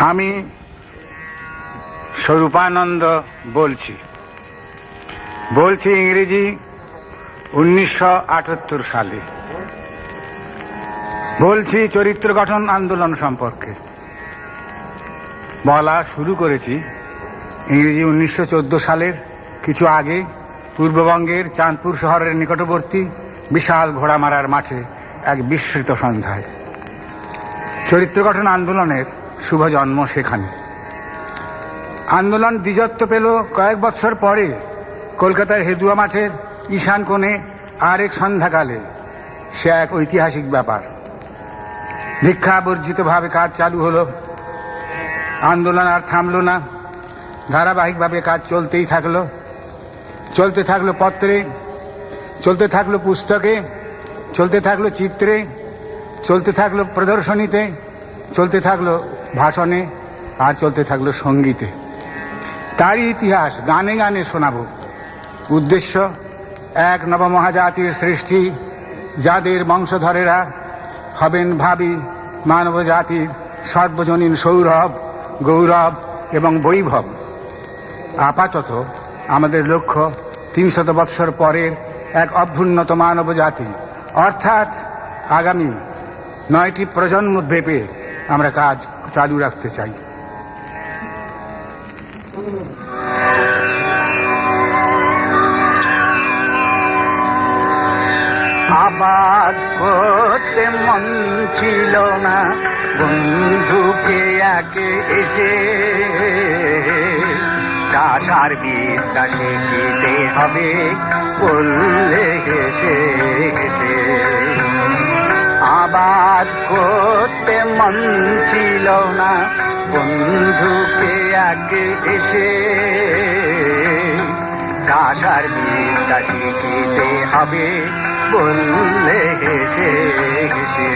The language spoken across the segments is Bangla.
আমি স্বরূপানন্দ বলছি ইংরেজি 1978 সালে। বলছি চরিত্র গঠন আন্দোলন সম্পর্কে। বলা শুরু করেছি ইংরেজি 1914 সালের কিছু আগে পূর্ববঙ্গের চাঁদপুর শহরের নিকটবর্তী বিশাল ঘোড়ামারার মাঠে এক বিস্মৃত সন্ধ্যায়। চরিত্র গঠন আন্দোলনের শুভ জন্ম সেখানে। আন্দোলন দ্বিজত্ব পেল কয়েক বছর পরে কলকাতার হেদুয়া মাঠের ঈশান কোণে আরেক সন্ধ্যাকালে। সে এক ঐতিহাসিক ব্যাপার। দীক্ষাবর্জিতভাবে কাজ চালু হলো। আন্দোলন আর থামল না, ধারাবাহিকভাবে কাজ চলতেই থাকলো। চলতে থাকলো পত্রে, চলতে থাকলো পুস্তকে, চলতে থাকলো চিত্রে, চলতে থাকলো প্রদর্শনীতে, চলতে থাকলো ভাষণে, আর চলতে থাকলো সঙ্গীতে। তারই ইতিহাস গানে গানে শোনাবো। উদ্দেশ্য এক নবমহাজাতির সৃষ্টি, যাদের বংশধরেরা হবেন ভাবি মানব জাতির সর্বজনীন সৌরভ, গৌরব এবং বৈভব। আপাতত আমাদের লক্ষ্য 300 বৎসর পরের এক অভ্যুন্নত মানব জাতি, অর্থাৎ আগামী 9টি প্রজন্ম ভেবে আমরা কাজ চালু রাখতে চাই। আবার করতে মন ছিল না বন্ধুকে একে এসে, চাষার বিদ্যা শিখিতে হবে বললে হেসে হেসে। আবার করতে মন ছিল না বন্ধুকে একে এসে, চাষার বিদ্যা শিখিতে হবে বললে হেসে হেসে।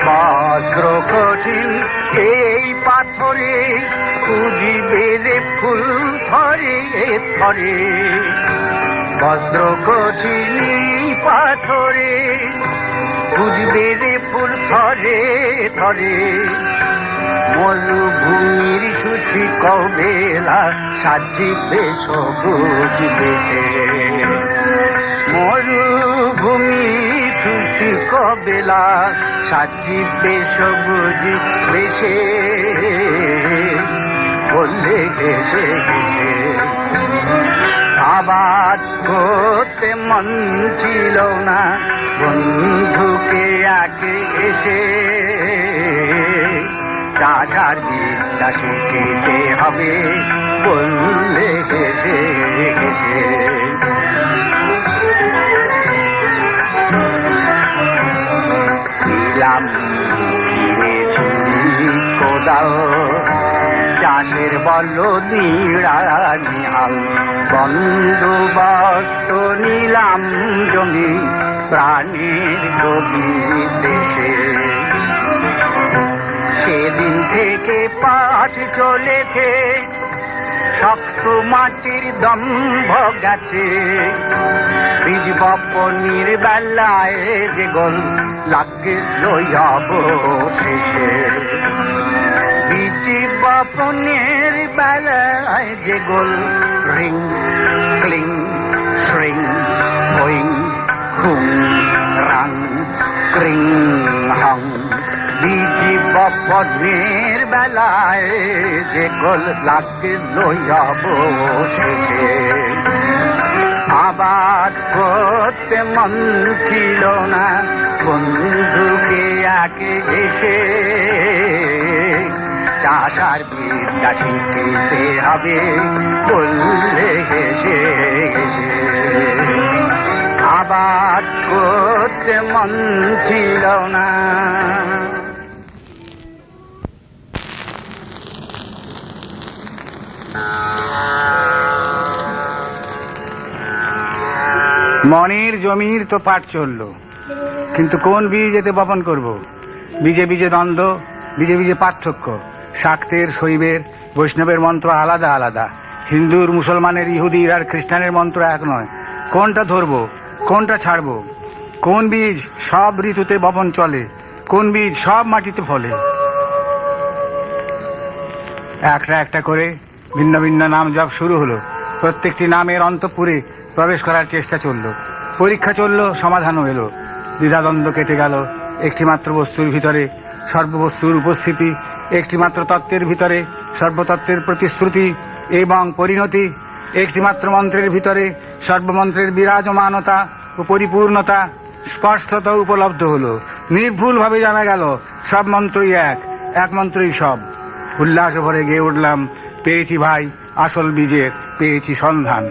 বজ্র কঠিন এই পাথরে খুঁজিবে রে ফুল ধরে ধরে। বজ্র কঠিন পাথরে খুঁজবে রে ফুল ধরে ধরে। মরুভূমির শুষ্ক বেলা সাজিবে সবুজ বেশে। মরুভূমি শুষ্ক বেলা সাজিবে সবুজ বেশে বললে হেসে হেসে। আবাদ করতে মন ছিল না বন্ধুকে আগে এসে, চাষার বিদ্যা শিখিতে হবে বললে হেসে হেসে। নিলাম কিনে ছুরি কোদাল, চাষের বল নিড়ানিহাল। বন্দোবস্ত নিলাম জমি প্রাণের গভীর দেশে। সেদিন থেকে পাঠ চলেছে, শক্ত মাটির দম্ভ গেছে। বীজ বপনের বেলায় যে গোল লাগে অবশেষে। বীজ বপনের বেলায় যে গোল রিং ক্লিং শ্রিং হুইং হুং রাং ক্রিং হং। বীজ বপনের বেলায় যে গোল লাগল অবশেষে। আবার করতে মন ছিল না বন্ধুকে একে এসে, চাষার বিদ্যা শিখিতে হবে বললে হেসে হেসে। আবার করতে মন ছিল না। মনের জমির তো পাট চলল, কিন্তু কোন বীজ এতে বপন করব? বীজে বীজে দ্বন্দ্ব, বীজে বীজে পার্থক্য। শাক্তের, শৈবের, বৈষ্ণবের মন্ত্র আলাদা আলাদা। হিন্দুর, মুসলমানের, ইহুদির আর খ্রিস্টানের মন্ত্র এক নয়। কোনটা ধরবো, কোনটা ছাড়বো? কোন বীজ সব ঋতুতে বপন চলে, কোন বীজ সব মাটিতে ফলে। একটা একটা করে ভিন্ন ভিন্ন নাম জপ শুরু হলো। প্রত্যেকটি নামের অন্তঃপুরে প্রবেশ করার চেষ্টা চলল। পরীক্ষা চলল, সমাধানও এলো। দ্বিধাদ্বন্দ্ব কেটে গেল। একটি মাত্র বস্তুর ভিতরে সর্ববস্তুর উপস্থিতি, একটি মাত্র তত্ত্বের ভিতরে সর্বতত্ত্বের প্রতিশ্রুতি এবং পরিণতি, একটি মাত্র মন্ত্রের ভিতরে সর্বমন্ত্রের বিরাজমানতা ও পরিপূর্ণতা স্পষ্টত উপলব্ধ হলো। নির্ভুলভাবে জানা গেল সব মন্ত্রই এক, এক মন্ত্রই সব। উল্লাস ভরে গেয়ে উঠলাম, পেয়েছি ভাই আসল বীজের, পেয়েছি সন্ধান।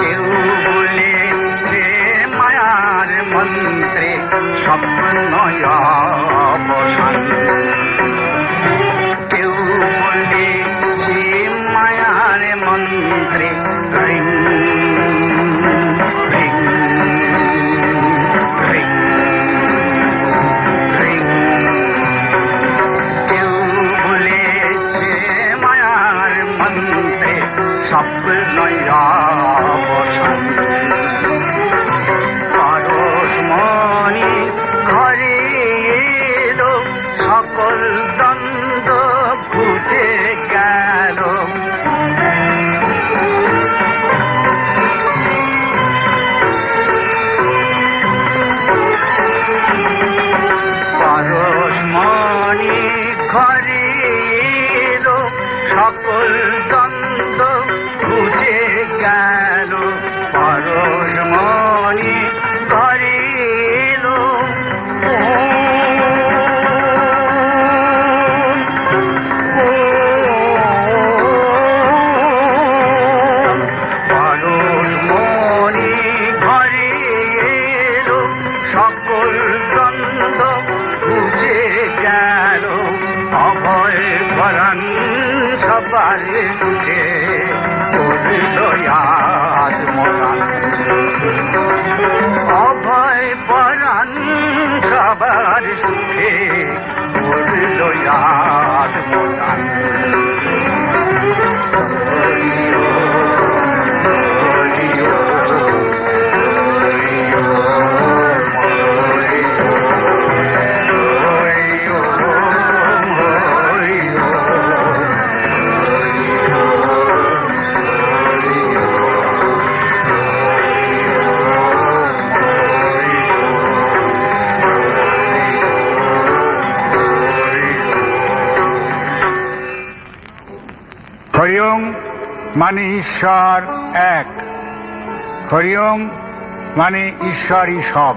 কেউ বলেছে মায়ার মন্ত্রে স্বপ্ন অবসান, কেউ বলেছে মায়ার মন্ত্রে পরশমণি ঘরে এলো, সকল দ্বন্দ্ব ঘুচে গেল। পরশমণি ঘরে এলো, সকল দ্বন্দ্ব ঘুচে গেল। পরশমণি ঘরে এলো, পরশমণি ঘরে এলো, সকল দ্বন্দ্ব ঘুচে গেল। অভয় পরাণ সবার সুখে করল আত্মদান, অভয় পরাণ সবার সুখে করল আত্মদান। হরি ওম মানে ঈশ্বর এক, হরি ওম মানে ঈশ্বরই সব,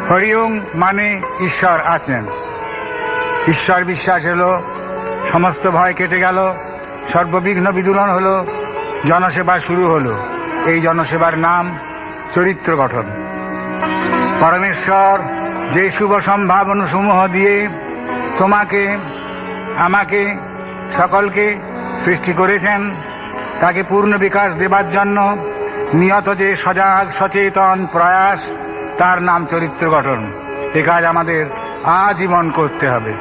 হরি ওম মানে ঈশ্বর আছেন। ঈশ্বর বিশ্বাস এলো, সমস্ত ভয় কেটে গেল, সর্ববিঘ্ন বিদূরণ হলো, জনসেবা শুরু হলো। এই জনসেবার নাম চরিত্র গঠন। পরমেশ্বর যে শুভ সম্ভাবনা সমূহ দিয়ে তোমাকে, আমাকে, সকলকে সৃষ্টি করেছেন, তাকে পূর্ণ বিকাশ দেবার জন্য নিয়ত যে সজাগ সচেতন প্রয়াস, তার নাম চরিত্র গঠন। এ কাজ আমাদের আজীবন করতে হবে।